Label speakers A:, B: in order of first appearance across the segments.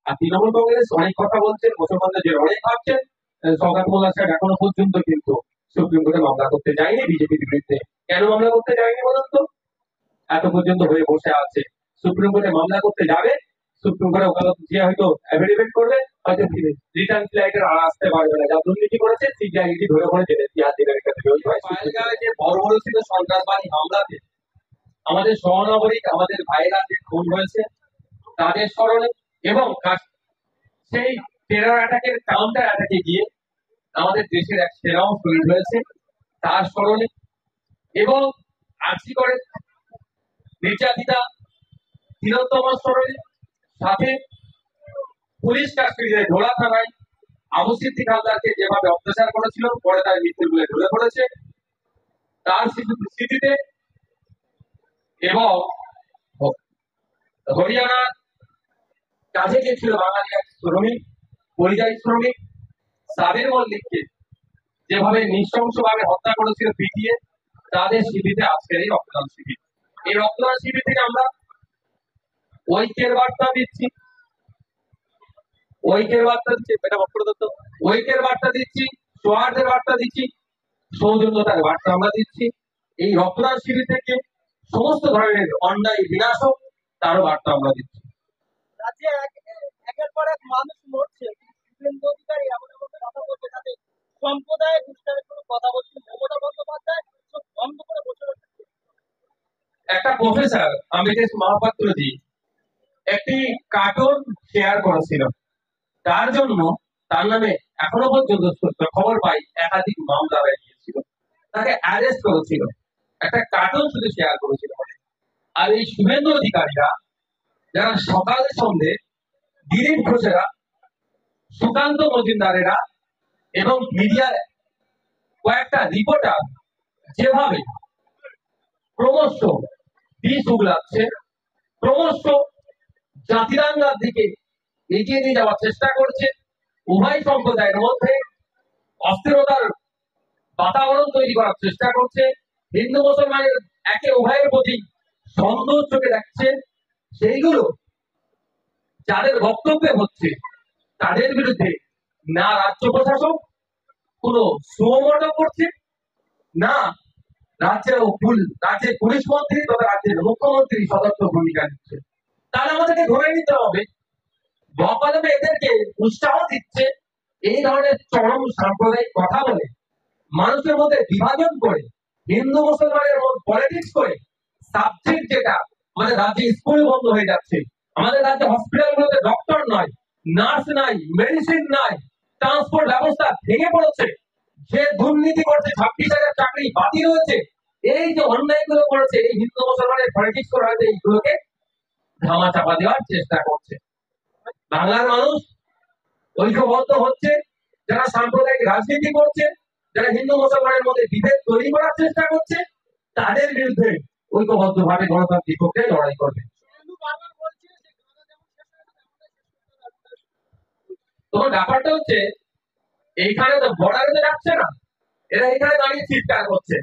A: আর তৃণমূল কংগ্রেস অনেক কথা বলছেন, মুসলমানদের জন্য অনেক ভাবছেন। সওগাত মোল্লা সাহেব এখনো পর্যন্ত কিন্তু সুপ্রিম কোর্টে মামলা করতে যায়নি বিজেপির বিরুদ্ধে। কেন মামলা করতে যায়নি বলুন তো? এত পর্যন্ত হয়ে বসে আছে। সুপ্রিম কোর্টে মামলা করতে যাবে, সুপ্রিম কোর্টে ওকালত দিয়ে হয়তো এফিডেভিট করবে, হয়তো রিটার্ন ফ্লাইটের আর আসতে পারবে না। যা দুর্নীতি করেছে সিবিআই ইডি ধরে পড়ে জেলে 3 দিনের কাছে বেরোয়। পায়েলগাঁওয়ে যে বড় বড় ছিল সন্ত্রাসবাদী হামলাতে আমাদের সহনাগরিক, আমাদের ভাইরা যে খুন হয়েছে তাদের স্মরণে, এবং সেই টেরর অ্যাটাকের কাউন্টার অ্যাটাকে গিয়ে আমাদের দেশের এক সেনাও শহীদ হয়েছে তার স্মরণে, এবং আর্জি করে নির্যাতিতা তিলোত্তম স্মরণে, সাথে পুলিশ কাশ্মীরে ধোলা থানায় আবু সিদ্দিক হালদারকে যেভাবে অত্যাচার করেছিল, পরে তার মৃত্যুর বলে ঢলে পড়েছে তার স্মৃতিতে, এবং হরিয়ানার কাজে গিয়েছিল বাঙালি এক শ্রমিক, পরিযায়ী শ্রমিক সাবির মল্লিককে যেভাবে নৃশংসভাবে হত্যা করেছিল পিটিয়ে, তাদের শিবিরে আজকের এই রক্তদান শিবির। এই রক্তদান শিবির থেকে আমরা ঐক্যের বার্তা দিচ্ছি, ঐক্যের বার্তা দিচ্ছি, ঐক্যের বার্তা দিচ্ছি, সৌহার্দের বার্তা দিচ্ছি, সৌজন্যতার বার্তা আমরা দিচ্ছি। এই রক্তদান শিবির থেকে সমস্ত ধরনের অন্যায় বিনাশ হোক তারও বার্তা আমরা দিচ্ছি।
B: রাজ্যে একের পর এক মানুষ মরছে, শুভেন্দু অধিকারী এমন এমন কথা বলছে, তাদের সম্প্রদায়ের উচ্চারণের কোনো কথা বলছে, মমতা বন্দ্যোপাধ্যায় সব বন্ধ করে বসে রয়েছে।
A: একটা প্রফেসর অমিতেশ মহাপাত্রজি একটি কার্টুন শেয়ার করেছিল, তার জন্য তার নামে এখনো পর্যন্ত খবর পাই একাধিক মামলা হয়ে গিয়েছিল, তাকে অ্যারেস্ট করেছিল, একটা কার্টুন শুধু শেয়ার করেছিল। আর এই শুভেন্দু অধিকারীরা যারা সকাল সন্ধ্যে দিলীপ ঘোষেরা, সুকান্ত মজুমদারেরা এবং মিডিয়ার কয়েকটা রিপোর্টার যেভাবে ক্রমশ বিষ উগলাচ্ছে, ক্রমশ জাতিদাঙ্গার দিকে এগিয়ে নিয়ে যাওয়ার চেষ্টা করছে, উভয় সম্প্রদায়ের মধ্যে অস্থিরতার বাতাবরণ তৈরি করার চেষ্টা করছে, হিন্দু মুসলমানের একে উভয়ের প্রতি সন্দেহ চোখে রাখছে, সেইগুলো যাদের বক্তব্যে হচ্ছে তাদের বিরুদ্ধে না রাজ্য প্রশাসন কোনো সুমোটো করছে, না রাজ্যের পুলিশ মন্ত্রী তথা রাজ্যের মুখ্যমন্ত্রী সদস্য ভূমিকা নিচ্ছে। তাহলে আমাদেরকে ধরে নিতে হবে বকলমে এদেরকে উৎসাহ দিচ্ছে এই ধরনের চরম সাম্প্রদায়িক কথা বলে, মানুষের মধ্যে বিভাজন করে, হিন্দু মুসলমানের মধ্যে পলিটিক্স করে, সাবজেক্ট যেটা আমাদের রাজ্যে স্কুল বন্ধ হয়ে যাচ্ছে, আমাদের রাজ্যে হসপিটালগুলোতে ডক্টর নয়, নার্স নাই, মেডিসিন নাই, ট্রান্সপোর্ট ব্যবস্থা ভেঙে পড়েছে, যে দুর্নীতি করছে 26,000 চাকরি বাতিল হয়েছে, এই যে অন্যায়গুলো করেছে এই হিন্দু মুসলমানের পলিটিক্স করে হয়তো এইগুলোকে ধামা চাপা দেওয়ার চেষ্টা করছে। বাংলার মানুষ ঐক্যবদ্ধ হচ্ছে, যারা সাম্প্রদায়িক রাজনীতি করছে, যারা হিন্দু মুসলমানের মধ্যে বিভেদ তৈরি করার চেষ্টা করছে, তাদের বিরুদ্ধে ঐক্যবদ্ধ ভাবে গণতান্ত্রিক পক্ষে লড়াই করবে। তোমার ব্যাপারটা হচ্ছে এইখানে তো বর্ডারে যাচ্ছে না, এরা এখানে দাঁড়িয়ে চিৎকার করছে,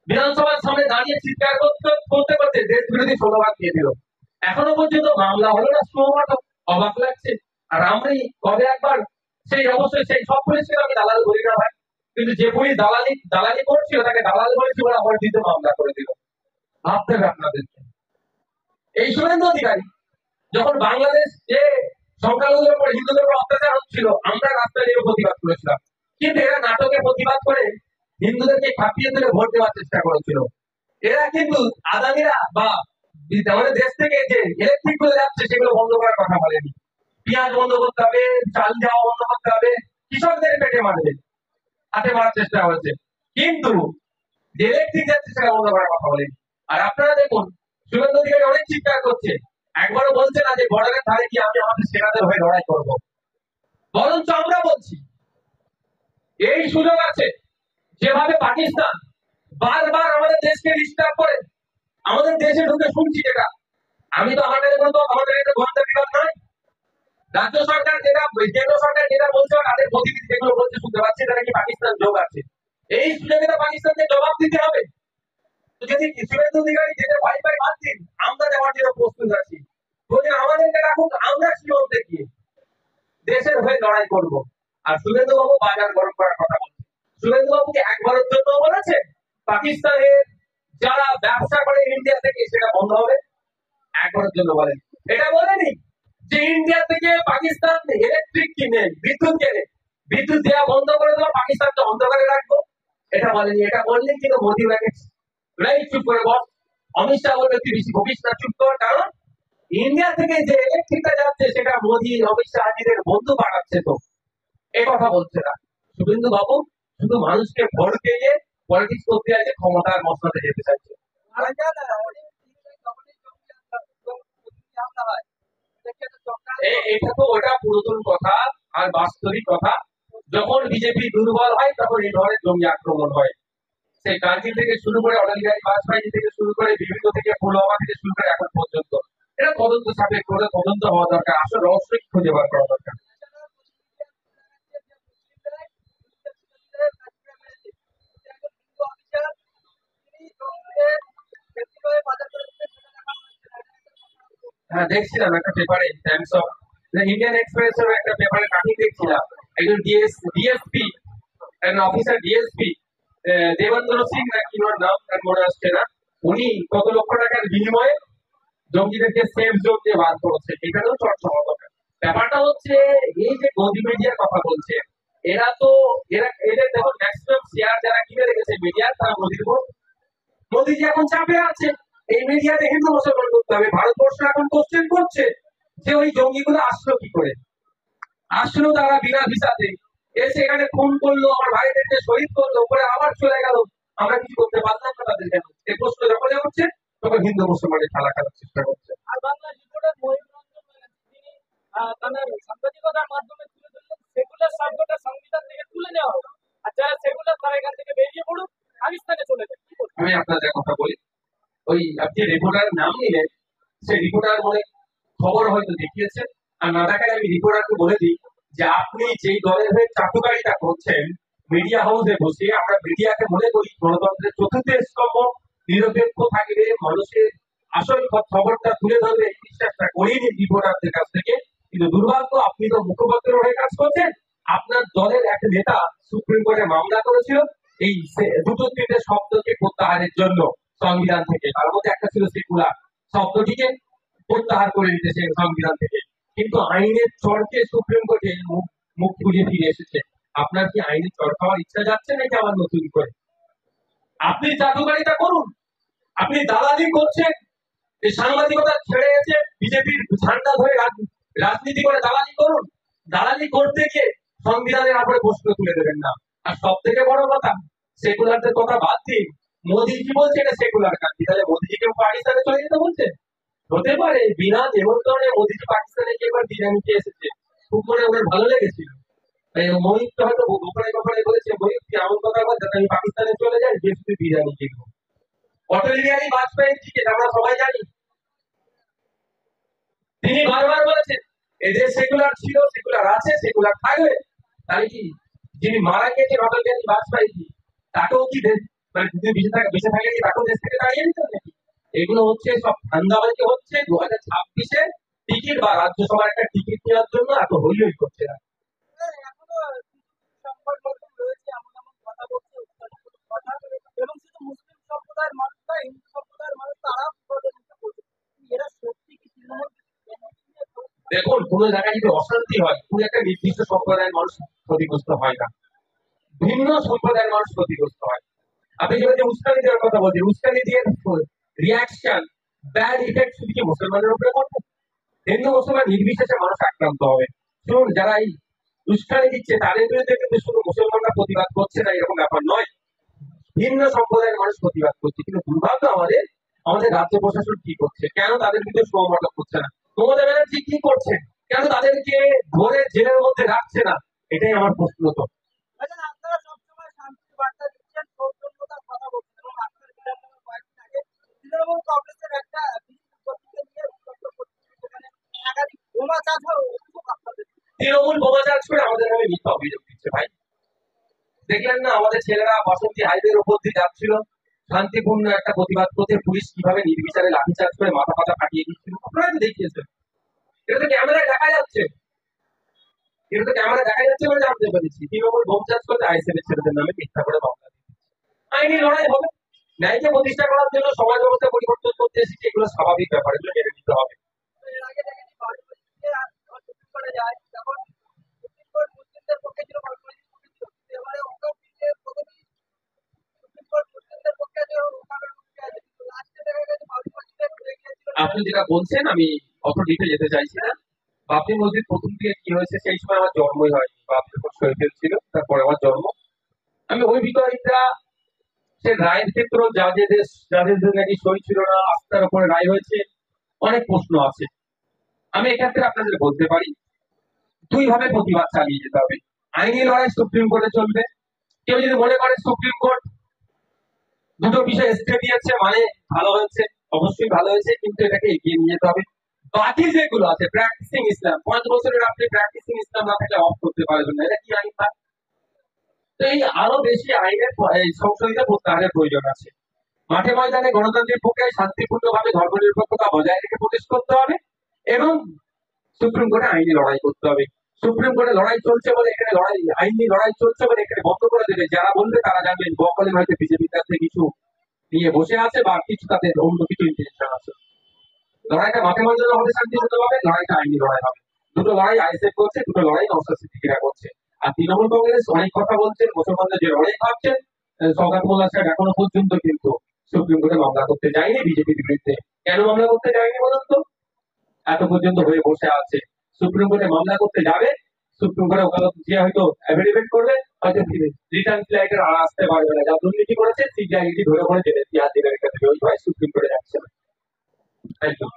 A: বিধানসভার সামনে দাঁড়িয়ে চিৎকার করতে করতে দেশ বিরোধী স্লোগান দিয়ে দিল। এখনো পর্যন্ত মামলা হলো না, শুধুমাত্র অবাক লাগছে। আর আমি কবে একবার সেই অবশ্যই সেই সব পুলিশকে আমি দালাল বলি না ভাই, কিন্তু যে পুলিশ দালালি করছিল তাকে দালাল বলেছি বলে আমার বিরুদ্ধে মামলা করে দিল। ভাবতে হবে আপনাদেরকে। এই শুভেন্দু অধিকারী যখন বাংলাদেশ যে সংখ্যালঘুদের উপর হিন্দুদের উপর অত্যাচার হচ্ছিল, আমরা রাস্তায় নেমে প্রতিবাদ করেছিলাম, কিন্তু এরা নাটকে প্রতিবাদ করে হিন্দুদেরকে খাপিয়ে তুলে ভোট দেওয়ার চেষ্টা করেছিল। এরা কিন্তু আদানিরা বা আমাদের দেশ থেকে যে ইলেকট্রিক গুলো যাচ্ছে সেগুলো বন্ধ করার কথা বলেনি। পেঁয়াজ বন্ধ করতে হবে, চাল যাওয়া বন্ধ করতে হবে, কৃষকদের পেটে মারবে, হাতে মারার চেষ্টা হয়েছে, কিন্তু যে ইলেকট্রিক যাচ্ছে সেটা বন্ধ করার কথা বলেনি। আর আপনারা দেখুন শুভেন্দু অধিকারী অনেক চিৎকার করছে, একবারও বলছে না যে বর্ডারের ধারে গিয়ে আমি আমাদের সেনাদের হয়ে লড়াই করব, বরঞ্চ আমরা বলছি এই সুযোগ আছে, যেভাবে পাকিস্তান বারবার আমাদের দেশকে ডিস্টার্ব করে, আমাদের দেশে ঢুকে শুনছি যেটা, আমি তো আমাদের এটা গোয়েন্দা বিভাগ নয়, রাজ্য সরকার যেটা, কেন্দ্র সরকার যেটা বলছে তাদের প্রতিনিধি যেগুলো বলছে শুনতে পাচ্ছি, তারা কি পাকিস্তান যোগ আছে, এই সুযোগে তো পাকিস্তানকে জবাব দিতে হবে। তো যদি শুভেন্দু অধিকারী যেটা ভাই ভাই বাদ দিন, আমরা দেওয়ার জন্য প্রস্তুত আছি, বলে আমাদেরকে রাখুক, আমরা দেশের হয়ে লড়াই করব। আর শুভেন্দু বাবু বাজার গরম করার কথা বলছে। শুভেন্দু বাবুকে একবারের জন্য বলেছে পাকিস্তানের যারা ব্যবসা করে ইন্ডিয়া থেকে সেটা বন্ধ হবে? একবারের জন্য বলেন। এটা বলেনি যে ইন্ডিয়া থেকে পাকিস্তান ইলেকট্রিক কিনে বিদ্যুৎ কেনে বিদ্যুৎ দেওয়া বন্ধ করে দেবো, পাকিস্তানকে অন্ধকারে রাখবো, এটা বলেনি। এটা বললে কিন্তু মোদী ব্যাগে চুপ করে বস। অমিত শাহ বলবে তুই বেশি বকিস না, চুপ কর, কারণ ইন্ডিয়া থেকে যে ইলেকট্রিকটা যাচ্ছে সেটা মোদী অমিত শাহজিদের বন্ধু পাঠাচ্ছে, তো এ কথা বলছে না। শুভেন্দু বাবু শুধু মানুষকে ভোট দিয়ে পলিটিক্স করতে আছে, ক্ষমতার মসলাতে যেতে চাইছে।
B: মারা যান অনেক যখনই জঙ্গি হামলা হয় দেখে তো চক্রান্ত
A: এটা তো ওটা পুরাতন কথা আর বাস্তবিক কথা। যখন বিজেপি দুর্বল হয় তখন এই ধরনের জঙ্গি আক্রমণ হয়। সেই কার্গিল থেকে শুরু করে অটল বিহারী বাজপেয়ী থেকে শুরু করে বিভিন্ন থেকে পুলওয়ামা থেকে শুরু করে এখন পর্যন্ত এটা তদন্ত সাপেক্ষ, তদন্ত হওয়া দরকার, আসল রহস্য খুঁজে বার করা দরকার। হ্যাঁ, দেখছিলাম একটা পেপারে, টাইমস অফ ইন্ডিয়ান এক্সপ্রেস এর একটা পেপারে কাটিং দেখছিলাম। একজন ডিএসপি, একজন অফিসার ডিএসপি দেবেন্দ্র সিং না কি ওর নাম তার মনে আসছে না, উনি কত লক্ষ টাকার বিনিময়ে জঙ্গিদেরকে সেফ জোন দিয়ে বার করেছে। এখানেও চর্চা হওয়া দরকার। ব্যাপারটা হচ্ছে এই যে গদি মিডিয়ার কথা বলছে, এরা তো এদের দেখো ম্যাক্সিমাম শেয়ার যারা কিনে রেখেছে মিডিয়া তারা মোদির ভোট। মোদিজি এখন চাপে আছে, এই মিডিয়াতে হিন্দু মুসলমান করতে হবে। ভারতবর্ষ এখন কোশ্চেন করছে যে ওই জঙ্গিগুলো আসলো কি করে, আসলো তারা বিনা ভিসাতে, এসে এখানে খুন করলো, আমার ভাইদেরকে শহীদ করলো, পরে আবার চলে গেল, আমরা কিছু করতে পারলাম না তাদের কেন? এই প্রশ্ন যখনই উঠছে তখন হিন্দু মুসলমানের খেলা খেলার চেষ্টা করছে।
B: আর বাংলা রিপোর্টার মহিমরঞ্জন তিনি তার সাংবাদিকতার মাধ্যমে তুলে ধরলেন সেকুলার শব্দটা সংবিধান থেকে তুলে নেওয়া হোক, আর যারা সেকুলার তারা এখান থেকে বেরিয়ে পড়ুক, পাকিস্তানে চলে যাক। কি বলবেন?
A: আমি আপনাদের কথা বলি, ওই আপনি রিপোর্টারের নাম নিলেন, সেই রিপোর্টার মনে খবর হয়তো দেখিয়েছেন, আর না দেখায় আমি রিপোর্টারকে বলে দিই যে আপনি যেই দলের হয়ে চাটুকারিতা করছেন মিডিয়া হাউসে বসে, আমরা মিডিয়াকে মনে করি গণতন্ত্রের চতুর্থ স্তম্ভ, নিরপেক্ষ থাকবে, মানুষের আসল খবরটা তুলে ধরবে, এই বিশ্বাসটা করিনি রিপোর্টারদের কাছ থেকে। কিন্তু দুর্ভাগ্য, আপনি তো মুখপত্রের হয়ে কাজ করছেন। আপনার দলের এক নেতা সুপ্রিম কোর্টে মামলা করেছিল এই দুটো তিনটে শব্দকে প্রত্যাহারের জন্য সংবিধান থেকে, তার মধ্যে একটা ছিল সেকুলার শব্দটিকে প্রত্যাহার করে দিতেছে সংবিধান থেকে। কিন্তু আইনের চরকে সুপ্রিম কোর্টে মুখ খুঁজে ফিরে এসেছে। আপনার কি আইনের চর খাওয়ার ইচ্ছা যাচ্ছে নাকি আবার নতুন করে? আপনি চাটুকারিতা করুন, আপনি দালালি করছেন, এই সাংবাদিকতা ছেড়ে গেছে, বিজেপির ঝান্ডা ধরে রাজনীতি করে দালালি করুন। দালালি করতে গিয়ে সংবিধানের উপরে প্রশ্ন তুলে দেবেন না। আর সব থেকে বড় কথা, সেকুলারদের কথা বাদ দিন, মোদী কি বলছে এটা সেকুলার কান্ট্রি, তাহলে মোদীজিকে পাকিস্তানে চলে যেতে বলছে? হতে পারে বিনা নিমন্ত্রণে মোদীজি পাকিস্তানে গিয়ে এবার বিরিয়ানি খেয়ে এসেছে, খুব করে ওদের ভালো লেগেছিল। মহিত হয়তো গোপনে গোপনে বলেছে, মহিত তুই এমন কথা বল যাতে আমি পাকিস্তানে চলে যাই, যে শুধু বিরিয়ানি কিনবো। অটল বিহারী বাজপেয়ীর দিকে আমরা সবাই জানি, তিনি বারবার বলেছেন এদের সেকুলার ছিল, সেকুলার আছে, সেকুলার থাকবে। তাই কি যিনি মারা গিয়েছেন অটল বিহারী বাজপেয়ী, তাকেও কি মানে বেঁচে থাকে কি তাকেও দেশ থেকে তাড়িয়ে দিতেন নাকি? এগুলো হচ্ছে সব ধান্দাবাজি হচ্ছে 2026-এ টিকিট বা রাজ্যসভার একটা টিকিট নেওয়ার জন্য এত হই হই করছে না।
B: এখনো সংকট মতন রয়েছে, এমন এমন কথা বলছে কথা, এবং শুধু মুসলিম সম্প্রদায়ের মানুষ বা হিন্দু সম্প্রদায়ের মানুষ তারাও বিপদের মুখে পড়ছে। এরা সত্যি কি তৃণমূল
A: দেখুন, কোন জায়গায় যদি অশান্তি হয় কোন একটা নির্দিষ্ট সম্প্রদায়ের মানুষ ক্ষতিগ্রস্ত হয় না, ভিন্ন সম্প্রদায়ের মানুষ ক্ষতিগ্রস্ত হয়। আপনি যেটা উস্কানি দেওয়ার কথা বলছেন, উস্কানি দিয়ে রিয়াকশন, ব্যাড ইফেক্ট শুধু কি মুসলমানের উপরে পড়বে? হিন্দু মুসলমান নির্বিশেষে মানুষ আক্রান্ত হবে। শুনুন, যারা এই উস্কানি দিচ্ছে তাদের বিরুদ্ধে কিন্তু শুধু মুসলমানরা প্রতিবাদ করছে না এরকম ব্যাপার নয়, ভিন্ন সম্প্রদায়ের মানুষ প্রতিবাদ করছে। কিন্তু দুর্ভাগ্য আমাদের, আমাদের রাজ্য প্রশাসন কি করছে, কেন তাদের বিরুদ্ধে সমর্থন করছে না? মমতা ব্যানার্জি কি করছে, কেন তাদেরকে ধরে জেলের মধ্যে রাখছে না? এটাই আমার প্রশ্ন। তো
B: আপনারা সবসময় শান্তির বার্তা দিচ্ছেন, সৌজন্যতার কথা বলছেন, এবং আপনার বিধানসভার কয়েকদিন আগে তৃণমূল কংগ্রেসের একটা পত্রিকা নিয়ে উত্তপ্ত পত্রিকা, সেখানে একাধিক বোমা চাষ হয় অভিযোগ আপনাদের।
A: তৃণমূল বোমা চাষ করে আমাদের নামে মিথ্যা অভিযোগ দিচ্ছে। ভাই, দেখলেন না আমাদের ছেলেরা বাসন্তী হাইওয়ের উপর দিয়ে যাচ্ছিল শান্তিপূর্ণ একটা প্রতিবাদ করতে, পুলিশ কিভাবে নির্বিচারে লাঠিচার্জ করে মাথা ফাটিয়ে দিচ্ছিল, আপনারা তো দেখিয়েছেন, এটা তো ক্যামেরায় দেখা যাচ্ছে। কিন্তু তো ক্যামেরা দেখা যাচ্ছে বলে জানতে পেরেছি তৃণমূল বোম চার্জ করতে আইএসএফ এর ছেলেদের নামে মিথ্যা করে মামলা দিচ্ছে। আইনি লড়াই হবে, ন্যায়কে প্রতিষ্ঠা করার জন্য সমাজ ব্যবস্থা পরিবর্তন করতে এসেছে, এগুলো স্বাভাবিক ব্যাপার, এগুলো মেনে নিতে হবে।
B: তো এর আগে দেখেছি বাড়ি মসজিদে সুপ্রিম কোর্টে যায়, তখন সুপ্রিম কোর্ট মুসলিমদের পক্ষে ছিল, বাড়ি মসজিদ পক্ষে ছিল। কিন্তু এবারে ওকাব বিলে প্রথমেই সুপ্রিম কোর্ট মুসলিমদের পক্ষে আছে, ওকাবের পক্ষে আছে, কিন্তু লাস্টে দেখা গেছে বাড়ি মসজিদে ঘুরে গিয়েছিল।
A: আপনি যেটা বলছেন আমি অত ডিপে যেতে চাইছি না। বাবরি মসজিদ প্রথম থেকে কি হয়েছে সেই সময় আমার জন্মই হয়নি, বাপ যখন শহীদ ছিল তারপরে আমার জন্ম। আমি ওই বিষয়টা, সে রায়ের ক্ষেত্র যাদের নাকি সই ছিল না, আস্থার উপরে রায় হয়েছে, অনেক প্রশ্ন আছে। আমি এক্ষেত্রে আপনাদের বলতে পারি দুই ভাবে প্রতিবাদ চালিয়ে যেতে হবে। আইনি লড়াই সুপ্রিম কোর্টে চলবে। কেউ যদি মনে করে সুপ্রিম কোর্ট দুটো বিষয় স্টে দিয়েছে মানে ভালো হয়েছে, অবশ্যই ভালো হয়েছে, কিন্তু এটাকে এগিয়ে নিয়ে যেতে হবে। বাকি যেগুলো আছে প্র্যাকটিসিং ইসলাম, 5 বছরের আপনি প্র্যাকটিসিং ইসলাম না থাকলে অফ করতে পারবেন না, এটা কি আইন? তো এই আরো বেশি আইনের সংশোধিত প্রত্যাহারের প্রয়োজন আছে। মাঠে ময়দানে গণতান্ত্রিক প্রক্রিয়ায় শান্তিপূর্ণভাবে ধর্মনিরপেক্ষতা বজায় রেখে প্রতিষ্ঠা করতে হবে এবং সুপ্রিম কোর্টে আইনি লড়াই করতে হবে। সুপ্রিম কোর্টে লড়াই চলছে বলে এখানে আইনি লড়াই চলছে বলে এখানে বন্ধ করে দেবে, যারা বলবে তারা জানবেন বকলে হয়তো বিজেপির কাছে কিছু নিয়ে বসে আছে বা কিছু তাদের অন্য কিছু ইন্টেনশন আছে। লড়াইটা মাঠে ময়দানে হবে, শান্তিপূর্ণভাবে লড়াইটা আইনি লড়াই হবে। দুটো লড়াই আইএসএফ করছে, দুটো লড়াই নওশাদ সিদ্দিকীরা করছে। আর তৃণমূল কংগ্রেস অনেক কথা বলছেন, মুসলমানদের যে লড়াই ভাবছেন, সৌগাত মোল্লা সাহেব এখনো পর্যন্ত কিন্তু সুপ্রিম কোর্টে মামলা করতে যায়নি বিজেপির বিরুদ্ধে। কেন মামলা করতে যায়নি বলুন তো? এত পর্যন্ত হয়ে বসে আছে। সুপ্রিম কোর্টে মামলা করতে যাবে, সুপ্রিম কোর্টে ওকালত দিয়ে হয়তো অ্যাফিডেভিট করবে, হয়তো রিটার্ন ফ্লাইটের আর আসতে পারবে না, যা দুর্নীতি করেছে সিবিআই ধরে করে জেলে দিয়ে দেবে, ওই ভয় সুপ্রিম কোর্টে যাচ্ছে না। Thank you.